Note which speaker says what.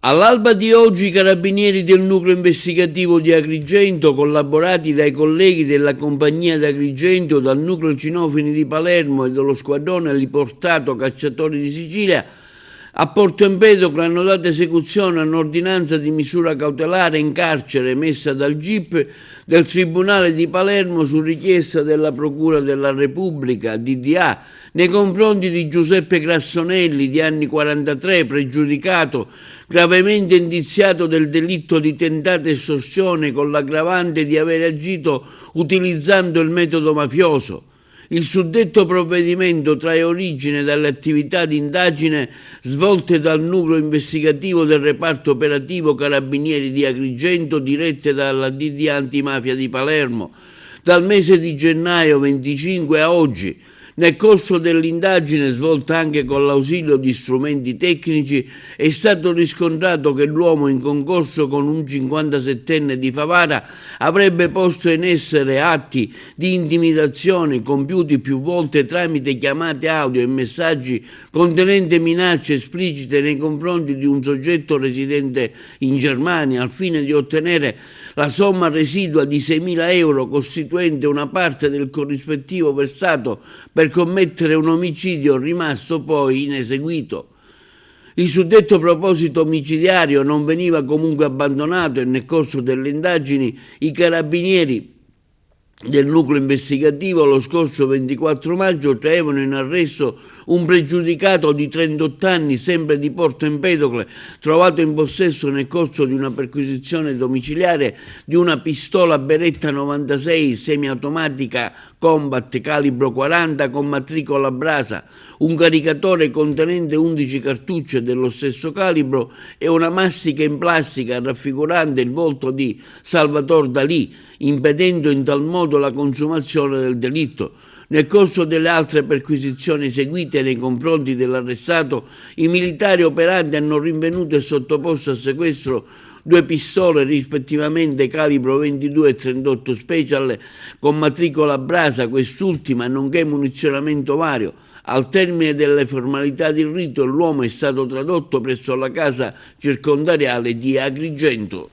Speaker 1: All'alba di oggi i carabinieri del nucleo investigativo di Agrigento, collaborati dai colleghi della compagnia d'Agrigento, dal nucleo cinofini di Palermo e dallo squadrone eliportato Cacciatori di Sicilia, a Porto Empedocle hanno dato esecuzione a un'ordinanza di misura cautelare in carcere emessa dal GIP del Tribunale di Palermo su richiesta della Procura della Repubblica, DDA, nei confronti di Giuseppe Grassonelli, di anni 43, pregiudicato, gravemente indiziato del delitto di tentata estorsione con l'aggravante di aver agito utilizzando il metodo mafioso. Il suddetto provvedimento trae origine dalle attività di indagine svolte dal nucleo investigativo del reparto operativo Carabinieri di Agrigento, dirette dalla DDA Antimafia di Palermo, dal mese di gennaio 25 a oggi. Nel corso dell'indagine, svolta anche con l'ausilio di strumenti tecnici, è stato riscontrato che l'uomo, in concorso con un 57enne di Favara, avrebbe posto in essere atti di intimidazione compiuti più volte tramite chiamate audio e messaggi contenenti minacce esplicite nei confronti di un soggetto residente in Germania, al fine di ottenere la somma residua di 6.000 euro, costituente una parte del corrispettivo versato per commettere un omicidio rimasto poi ineseguito. Il suddetto proposito omicidiario non veniva comunque abbandonato e nel corso delle indagini i carabinieri del nucleo investigativo lo scorso 24 maggio traevano in arresto un pregiudicato di 38 anni, sempre di Porto Empedocle, trovato in possesso nel corso di una perquisizione domiciliare di una pistola Beretta 96 semiautomatica Combat calibro 40 con matricola Brasa, un caricatore contenente 11 cartucce dello stesso calibro e una mastica in plastica raffigurante il volto di Salvatore Dalì, impedendo in tal modo la consumazione del delitto. Nel corso delle altre perquisizioni eseguite nei confronti dell'arrestato, i militari operanti hanno rinvenuto e sottoposto a sequestro 2 pistole rispettivamente calibro 22 e 38 Special con matricola Brasa, quest'ultima, nonché munizionamento vario. Al termine delle formalità di rito l'uomo è stato tradotto presso la casa circondariale di Agrigento.